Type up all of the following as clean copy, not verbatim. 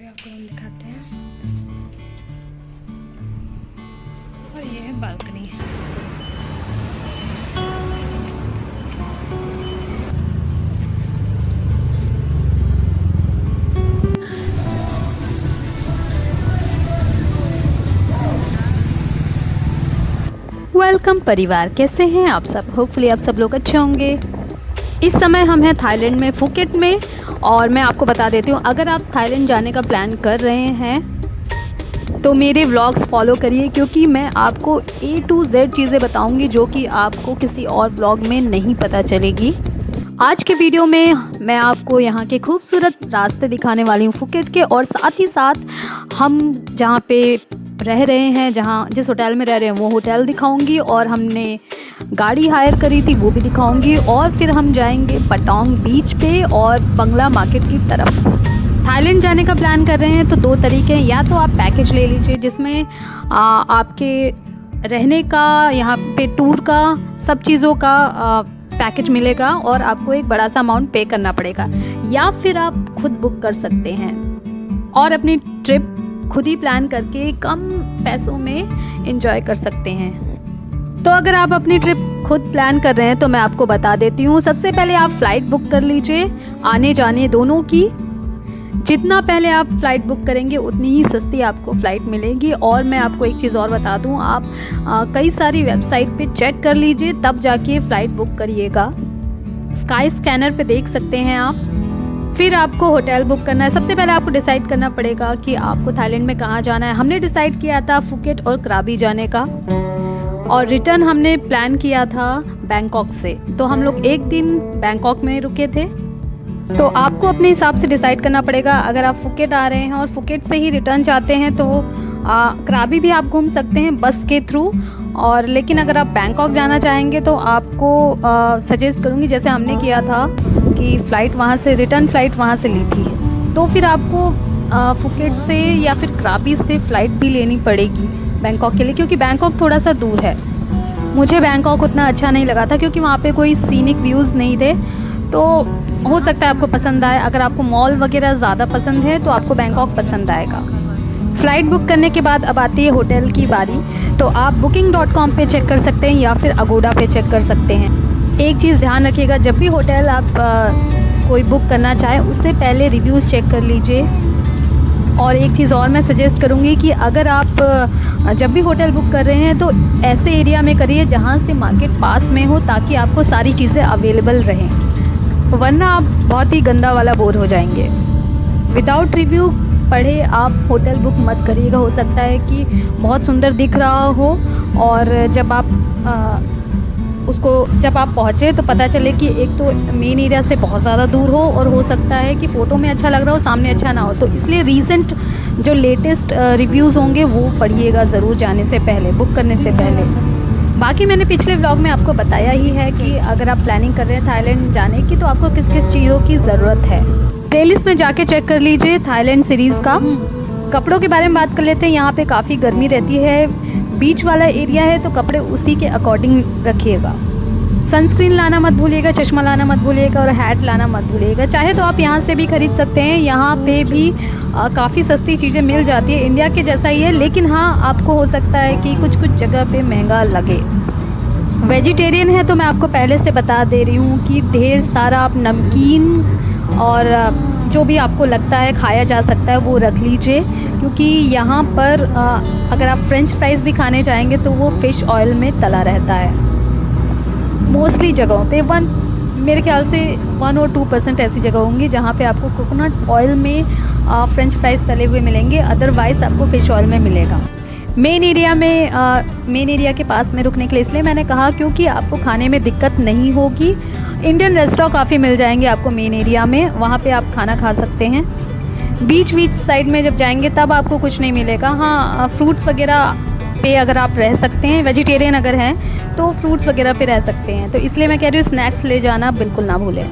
भी आपको हम दिखाते हैं। और ये है बालकनी। वेलकम परिवार, कैसे हैं आप सब? होपफुली आप सब लोग अच्छे होंगे। इस समय हम हैं थाईलैंड में, फुकेट में। और मैं आपको बता देती हूँ, अगर आप थाईलैंड जाने का प्लान कर रहे हैं तो मेरे व्लॉग्स फॉलो करिए, क्योंकि मैं आपको A to Z चीज़ें बताऊँगी जो कि आपको किसी और व्लॉग में नहीं पता चलेगी। आज के वीडियो में मैं आपको यहाँ के खूबसूरत रास्ते दिखाने वाली हूँ फुकेट के, और साथ ही साथ हम जहाँ पे रह रहे हैं, जहाँ जिस होटल में रह रहे हैं वो होटल दिखाऊंगी, और हमने गाड़ी हायर करी थी वो भी दिखाऊंगी। और फिर हम जाएंगे पटोंग बीच पे और बंगला मार्केट की तरफ। थाईलैंड जाने का प्लान कर रहे हैं तो दो तरीके हैं, या तो आप पैकेज ले लीजिए जिसमें आपके रहने का, यहाँ पे टूर का, सब चीज़ों का पैकेज मिलेगा और आपको एक बड़ा सा अमाउंट पे करना पड़ेगा, या फिर आप खुद बुक कर सकते हैं और अपनी ट्रिप खुद ही प्लान करके कम पैसों में एंजॉय कर सकते हैं। तो अगर आप अपनी ट्रिप खुद प्लान कर रहे हैं तो मैं आपको बता देती हूँ। सबसे पहले आप फ़्लाइट बुक कर लीजिए, आने जाने दोनों की। जितना पहले आप फ़्लाइट बुक करेंगे उतनी ही सस्ती आपको फ़्लाइट मिलेगी। और मैं आपको एक चीज़ और बता दूँ, आप कई सारी वेबसाइट पे चेक कर लीजिए, तब जाके फ़्लाइट बुक करिएगा। स्काई स्कैनर पे देख सकते हैं आप। फिर आपको होटल बुक करना है। सबसे पहले आपको डिसाइड करना पड़ेगा कि आपको थाईलैंड में कहाँ जाना है। हमने डिसाइड किया था फुकेट और क्राबी जाने का, और रिटर्न हमने प्लान किया था बैंकॉक से। तो हम लोग एक दिन बैंकॉक में रुके थे। तो आपको अपने हिसाब से डिसाइड करना पड़ेगा। अगर आप फुकेट आ रहे हैं और फुकेट से ही रिटर्न चाहते हैं तो क्राबी भी आप घूम सकते हैं बस के थ्रू। और लेकिन अगर आप बैंकॉक जाना चाहेंगे तो आपको सजेस्ट करूँगी, जैसे हमने किया था कि फ़्लाइट वहाँ से, रिटर्न फ़्लाइट वहाँ से ली थी, तो फिर आपको फुकेट से या फिर क्राबी से फ़्लाइट भी लेनी पड़ेगी बैंकॉक के लिए, क्योंकि बैंकॉक थोड़ा सा दूर है। मुझे बैंकॉक उतना अच्छा नहीं लगा था क्योंकि वहाँ पे कोई सीनिक व्यूज़ नहीं थे। तो हो सकता है आपको पसंद आए। अगर आपको मॉल वगैरह ज़्यादा पसंद है तो आपको बैंकॉक पसंद आएगा। फ़्लाइट बुक करने के बाद अब आती है होटल की बारी। तो आप booking.com पे चेक कर सकते हैं या फिर अगोडा पे चेक कर सकते हैं। एक चीज़ ध्यान रखिएगा, जब भी होटल आप कोई बुक करना चाहें उससे पहले रिव्यूज़ चेक कर लीजिए। और एक चीज़ और मैं सजेस्ट करूँगी कि अगर आप जब भी होटल बुक कर रहे हैं तो ऐसे एरिया में करिए जहाँ से मार्केट पास में हो, ताकि आपको सारी चीज़ें अवेलेबल रहें, वरना आप बहुत ही गंदा वाला बोर हो जाएंगे। विदाउट रिव्यू पढ़े आप होटल बुक मत करिएगा। हो सकता है कि बहुत सुंदर दिख रहा हो और जब आप पहुँचे तो पता चले कि एक तो मेन एरिया से बहुत ज़्यादा दूर हो, और हो सकता है कि फ़ोटो में अच्छा लग रहा हो, सामने अच्छा ना हो। तो इसलिए रीसेंट जो लेटेस्ट रिव्यूज़ होंगे वो पढ़िएगा ज़रूर जाने से पहले, बुक करने से पहले। बाकी मैंने पिछले व्लॉग में आपको बताया ही है कि अगर आप प्लानिंग कर रहे हैं थाईलैंड जाने की तो आपको किस किस चीज़ों की ज़रूरत है। प्लेलिस्ट में जाके चेक कर लीजिए थाईलैंड सीरीज़ का। कपड़ों के बारे में बात कर लेते हैं। यहाँ पे काफ़ी गर्मी रहती है, बीच वाला एरिया है, तो कपड़े उसी के अकॉर्डिंग रखिएगा। सनस्क्रीन लाना मत भूलिएगा, चश्मा लाना मत भूलिएगा और हैट लाना मत भूलिएगा। चाहे तो आप यहाँ से भी ख़रीद सकते हैं, यहाँ पे भी काफ़ी सस्ती चीज़ें मिल जाती है, इंडिया के जैसा ही है। लेकिन हाँ, आपको हो सकता है कि कुछ कुछ जगह पे महंगा लगे। वेजिटेरियन है तो मैं आपको पहले से बता दे रही हूँ कि ढेर सारा आप नमकीन और जो भी आपको लगता है खाया जा सकता है वो रख लीजिए, क्योंकि यहाँ पर अगर आप फ्रेंच फ्राइज़ भी खाने जाएंगे तो वो फ़िश ऑयल में तला रहता है मोस्टली जगहों पे। मेरे ख्याल से 1 और 2% ऐसी जगह होंगी जहाँ पे आपको कोकोनट ऑयल में फ्रेंच फ्राइज़ तले हुए मिलेंगे, अदरवाइज़ आपको फ़िश ऑयल में मिलेगा। मेन एरिया के पास में रुकने के लिए इसलिए मैंने कहा क्योंकि आपको खाने में दिक्कत नहीं होगी। इंडियन रेस्टोरेंट काफ़ी मिल जाएंगे आपको मेन एरिया में, वहाँ पे आप खाना खा सकते हैं। बीच साइड में जब जाएंगे तब आपको कुछ नहीं मिलेगा। हाँ, फ्रूट्स वगैरह पे अगर आप रह सकते हैं, वेजिटेरियन अगर हैं तो फ्रूट्स वगैरह पे रह सकते हैं। तो इसलिए मैं कह रही हूँ स्नैक्स ले जाना बिल्कुल ना भूलें।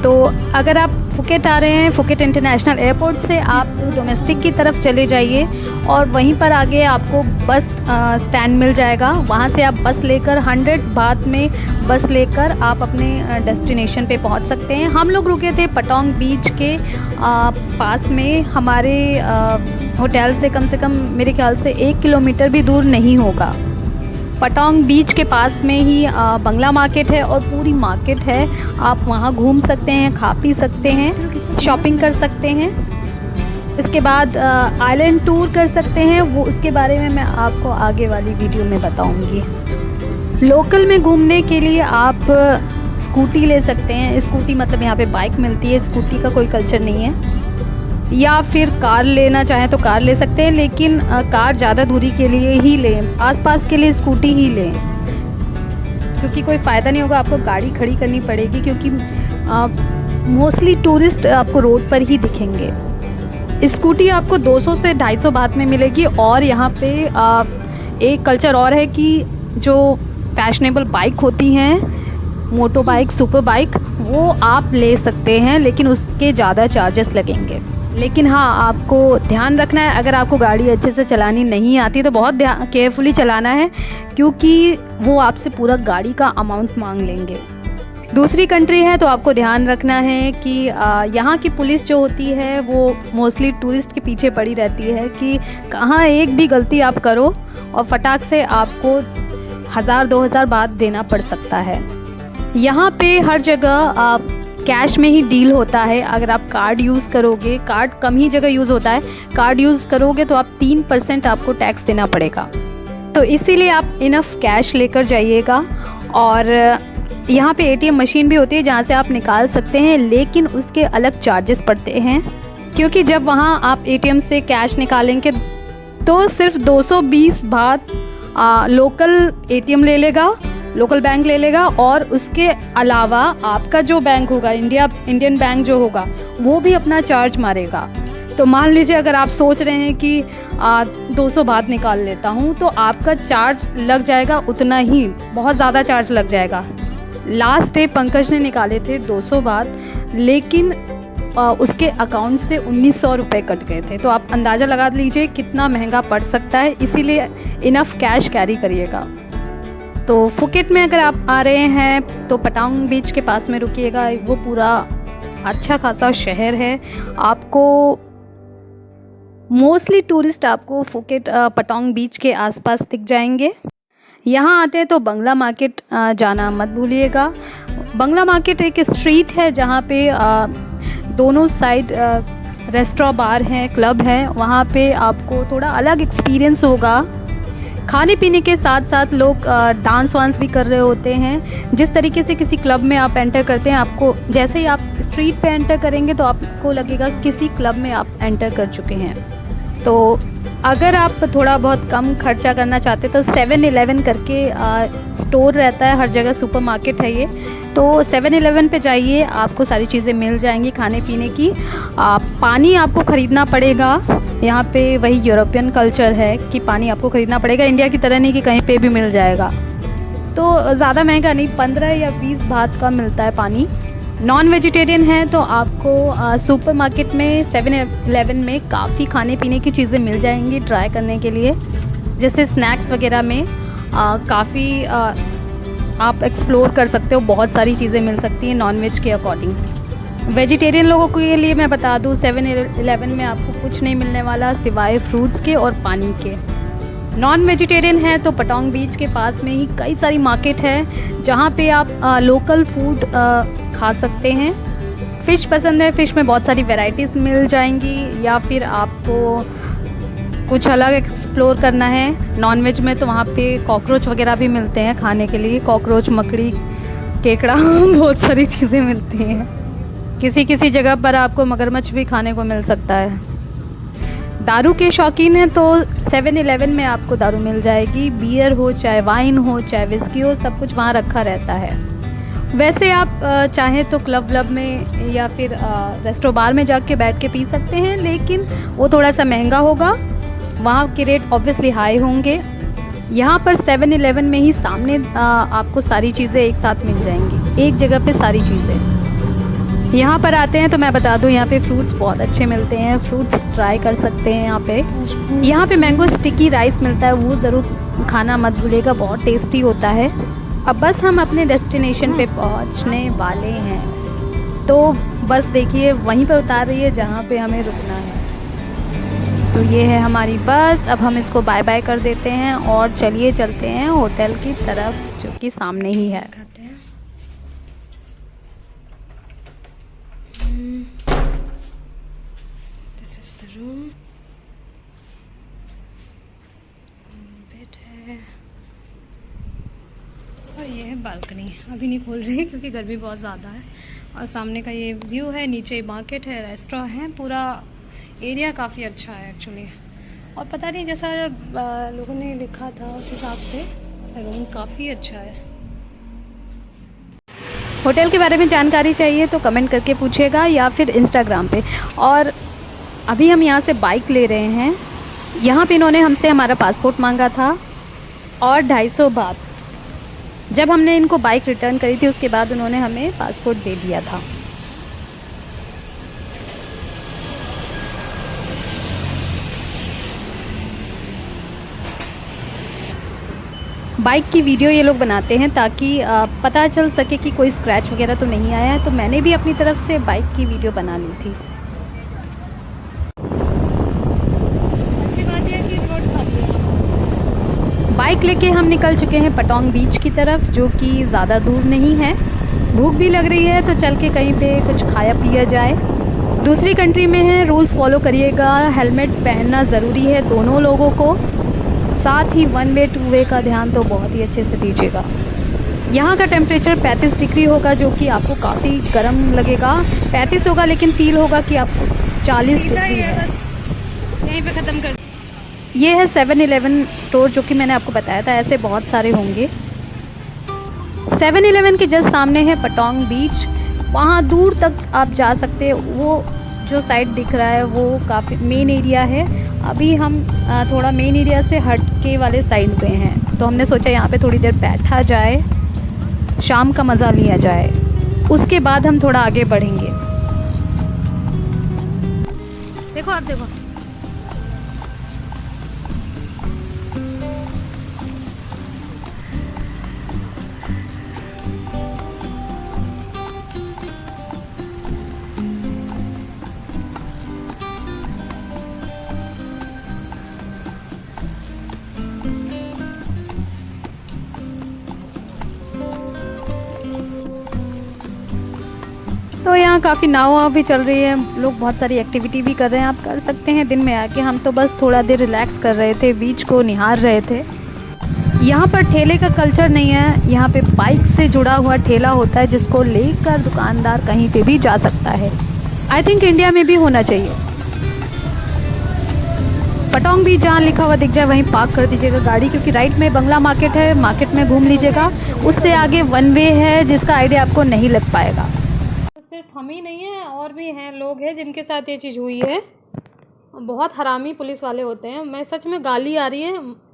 तो अगर आप फुकेट आ रहे हैं, फुकेट इंटरनेशनल एयरपोर्ट से आप डोमेस्टिक की तरफ चले जाइए और वहीं पर आगे आपको बस स्टैंड मिल जाएगा। वहाँ से आप बस लेकर 100 बात में बस लेकर आप अपने डेस्टिनेशन पे पहुँच सकते हैं। हम लोग रुके थे पटोंग बीच के पास में, हमारे होटल से कम मेरे ख्याल से 1 किलोमीटर भी दूर नहीं होगा। पटोंग बीच के पास में ही बंगला मार्केट है और पूरी मार्केट है। आप वहाँ घूम सकते हैं, खा पी सकते हैं, शॉपिंग कर सकते हैं। इसके बाद आइलैंड टूर कर सकते हैं, वो उसके बारे में मैं आपको आगे वाली वीडियो में बताऊंगी। लोकल में घूमने के लिए आप स्कूटी ले सकते हैं। स्कूटी मतलब यहाँ पे बाइक मिलती है, स्कूटी का कोई कल्चर नहीं है। या फिर कार लेना चाहें तो कार ले सकते हैं, लेकिन कार ज़्यादा दूरी के लिए ही लें, आसपास के लिए स्कूटी ही लें, क्योंकि कोई फ़ायदा नहीं होगा, आपको गाड़ी खड़ी करनी पड़ेगी, क्योंकि मोस्टली टूरिस्ट आपको रोड पर ही दिखेंगे। स्कूटी आपको 200 से 250 बात में मिलेगी। और यहाँ पे एक कल्चर और है कि जो फैशनेबल बाइक होती हैं, मोटो बाइक, सुपर बाइक, वो आप ले सकते हैं, लेकिन उसके ज़्यादा चार्जेस लगेंगे। लेकिन हाँ, आपको ध्यान रखना है, अगर आपको गाड़ी अच्छे से चलानी नहीं आती तो बहुत केयरफुली चलाना है, क्योंकि वो आपसे पूरा गाड़ी का अमाउंट मांग लेंगे। दूसरी कंट्री है तो आपको ध्यान रखना है कि यहाँ की पुलिस जो होती है वो मोस्टली टूरिस्ट के पीछे पड़ी रहती है कि कहाँ एक भी गलती आप करो और फटाक से आपको 1000-2000 बात देना पड़ सकता है। यहाँ पे हर जगह कैश में ही डील होता है। अगर आप कार्ड यूज़ करोगे, कार्ड कम ही जगह यूज़ होता है, कार्ड यूज़ करोगे तो आप 3% आपको टैक्स देना पड़ेगा। तो इसीलिए आप इनफ कैश लेकर जाइएगा। और यहाँ पे एटीएम मशीन भी होती है जहाँ से आप निकाल सकते हैं, लेकिन उसके अलग चार्जेस पड़ते हैं, क्योंकि जब वहाँ आप एटीएम से कैश निकालेंगे तो सिर्फ 220 बात लोकल एटीएम ले लेगा, लोकल बैंक ले लेगा, और उसके अलावा आपका जो बैंक होगा, इंडियन बैंक जो होगा, वो भी अपना चार्ज मारेगा। तो मान लीजिए अगर आप सोच रहे हैं कि 200 बात निकाल लेता हूँ, तो आपका चार्ज लग जाएगा उतना ही, बहुत ज़्यादा चार्ज लग जाएगा। लास्ट डे पंकज ने निकाले थे 200 बात, लेकिन उसके अकाउंट से 1900 रुपये कट गए थे। तो आप अंदाज़ा लगा लीजिए कितना महंगा पड़ सकता है, इसीलिए इनफ कैश कैरी करिएगा। तो फुकेट में अगर आप आ रहे हैं तो पटोंग बीच के पास में रुकिएगा। वो पूरा अच्छा खासा शहर है। आपको मोस्टली टूरिस्ट आपको फुकेट पटोंग बीच के आसपास दिख जाएंगे। यहाँ आते हैं तो बंगला मार्केट जाना मत भूलिएगा। बंगला मार्केट एक स्ट्रीट है जहाँ पे दोनों साइड रेस्टोरेंट, बार हैं, क्लब हैं। वहाँ पे आपको थोड़ा अलग एक्सपीरियंस होगा। खाने पीने के साथ साथ लोग डांस वांस भी कर रहे होते हैं। जिस तरीके से किसी क्लब में आप एंटर करते हैं, आपको जैसे ही आप स्ट्रीट पे एंटर करेंगे तो आपको लगेगा किसी क्लब में आप एंटर कर चुके हैं। तो अगर आप थोड़ा बहुत कम खर्चा करना चाहते तो 7-Eleven करके स्टोर रहता है हर जगह, सुपरमार्केट है ये। तो 7-Eleven पे जाइए, आपको सारी चीज़ें मिल जाएंगी खाने पीने की। पानी आपको ख़रीदना पड़ेगा। यहाँ पे वही यूरोपियन कल्चर है कि पानी आपको ख़रीदना पड़ेगा, इंडिया की तरह नहीं कि कहीं पे भी मिल जाएगा। तो ज़्यादा महंगा नहीं, 15 या 20 बात का मिलता है पानी। नॉन वेजिटेरियन है तो आपको सुपरमार्केट में 7-Eleven में काफ़ी खाने पीने की चीज़ें मिल जाएंगी ट्राई करने के लिए। जैसे स्नैक्स वगैरह में काफ़ी आप एक्सप्लोर कर सकते हो, बहुत सारी चीज़ें मिल सकती हैं नॉन वेज के अकॉर्डिंग। वेजिटेरियन लोगों के लिए मैं बता दूं, 7-Eleven में आपको कुछ नहीं मिलने वाला सिवाय फ्रूट्स के और पानी के। नॉन वेजिटेरियन है तो पटोंग बीच के पास में ही कई सारी मार्केट है जहाँ पे आप लोकल फूड खा सकते हैं। फ़िश पसंद है, फ़िश में बहुत सारी वैरायटीज़ मिल जाएंगी। या फिर आपको कुछ अलग एक्सप्लोर करना है नॉन वेज में, तो वहाँ पे कॉकरोच वगैरह भी मिलते हैं खाने के लिए। कॉकरोच, मकड़ी, केकड़ा बहुत सारी चीज़ें मिलती हैं। किसी किसी जगह पर आपको मगरमच्छ भी खाने को मिल सकता है। दारू के शौकीन हैं तो 7-Eleven में आपको दारू मिल जाएगी। बियर हो, चाहे वाइन हो, चाहे विस्की हो, सब कुछ वहाँ रखा रहता है। वैसे आप चाहें तो क्लब में या फिर रेस्टोरेंट बार में जाके बैठ के पी सकते हैं, लेकिन वो थोड़ा सा महंगा होगा, वहाँ के रेट ऑब्वियसली हाई होंगे। यहाँ पर 7-Eleven में ही सामने आपको सारी चीज़ें एक साथ मिल जाएंगी, एक जगह पे सारी चीज़ें। यहाँ पर आते हैं तो मैं बता दूँ, यहाँ पे फ्रूट्स बहुत अच्छे मिलते हैं, फ्रूट्स ट्राई कर सकते हैं यहाँ पे। यहाँ पे मैंगो स्टिकी राइस मिलता है, वो ज़रूर खाना मत भूलिएगा, बहुत टेस्टी होता है। अब बस हम अपने डेस्टिनेशन पे पहुँचने वाले हैं, तो बस देखिए वहीं पर उतार रही है जहाँ पे हमें रुकना है। तो ये है हमारी बस, अब हम इसको बाय बाय कर देते हैं और चलिए चलते हैं होटल की तरफ, जो कि सामने ही है। खाते हैं। This is the room. Bed है और ये है बालकनी। अभी नहीं खोल रही क्योंकि गर्मी बहुत ज़्यादा है। और सामने का ये व्यू है, नीचे मार्केट है, रेस्टोरेंट है, पूरा एरिया काफ़ी अच्छा है एक्चुअली। और पता नहीं जैसा लोगों ने लिखा था उस हिसाब से रूम काफ़ी अच्छा है। होटल के बारे में जानकारी चाहिए तो कमेंट करके पूछिएगा या फिर इंस्टाग्राम पे। और अभी हम यहाँ से बाइक ले रहे हैं। यहाँ पे इन्होंने हमसे हमारा पासपोर्ट मांगा था और 250 बात। जब हमने इनको बाइक रिटर्न करी थी उसके बाद उन्होंने हमें पासपोर्ट दे दिया था। बाइक की वीडियो ये लोग बनाते हैं ताकि पता चल सके कि कोई स्क्रैच वगैरह तो नहीं आया है, तो मैंने भी अपनी तरफ से बाइक की वीडियो बना ली थी। अच्छी बात यह है कि रोड खाली है। बाइक लेके हम निकल चुके हैं पटोंग बीच की तरफ, जो कि ज़्यादा दूर नहीं है। भूख भी लग रही है तो चल के कहीं पे कुछ खाया पिया जाए। दूसरी कंट्री में है, रूल्स फॉलो करिएगा, हेलमेट पहनना ज़रूरी है दोनों लोगों को, साथ ही 1 वे 2 वे का ध्यान तो बहुत ही अच्छे से दीजिएगा। यहाँ का टेम्परेचर 35 डिग्री होगा, जो कि आपको काफ़ी गर्म लगेगा। 35 होगा लेकिन फील होगा कि आपको 40 सीधा डिग्री ही है, है। बस यहीं पे ख़त्म कर। ये है 7-Eleven स्टोर, जो कि मैंने आपको बताया था, ऐसे बहुत सारे होंगे। 7-Eleven के जस्ट सामने है पटोंग बीच, वहाँ दूर तक आप जा सकते हैं। वो जो साइड दिख रहा है वो काफ़ी मेन एरिया है। अभी हम थोड़ा मेन एरिया से हट के वाले साइड पे हैं, तो हमने सोचा यहाँ पे थोड़ी देर बैठा जाए, शाम का मज़ा लिया जाए, उसके बाद हम थोड़ा आगे बढ़ेंगे। देखो आप देखो। तो यहाँ काफ़ी नाव वाव भी चल रही है, लोग बहुत सारी एक्टिविटी भी कर रहे हैं, आप कर सकते हैं दिन में आके। हम तो बस थोड़ा देर रिलैक्स कर रहे थे, बीच को निहार रहे थे। यहाँ पर ठेले का कल्चर नहीं है, यहाँ पे बाइक से जुड़ा हुआ ठेला होता है जिसको लेकर दुकानदार कहीं पे भी जा सकता है। आई थिंक इंडिया में भी होना चाहिए। पटोंग भी जहाँ लिखा हुआ दिख जाए वहीं पार्क कर दीजिएगा गाड़ी, क्योंकि राइट में बंगला मार्केट है, मार्केट में घूम लीजिएगा। उससे आगे 1 वे है जिसका आइडिया आपको नहीं लग पाएगा। सिर्फ हम ही नहीं हैं, और भी हैं लोग हैं जिनके साथ ये चीज़ हुई है। बहुत हरामी पुलिस वाले होते हैं। मैं सच में गाली आ रही है।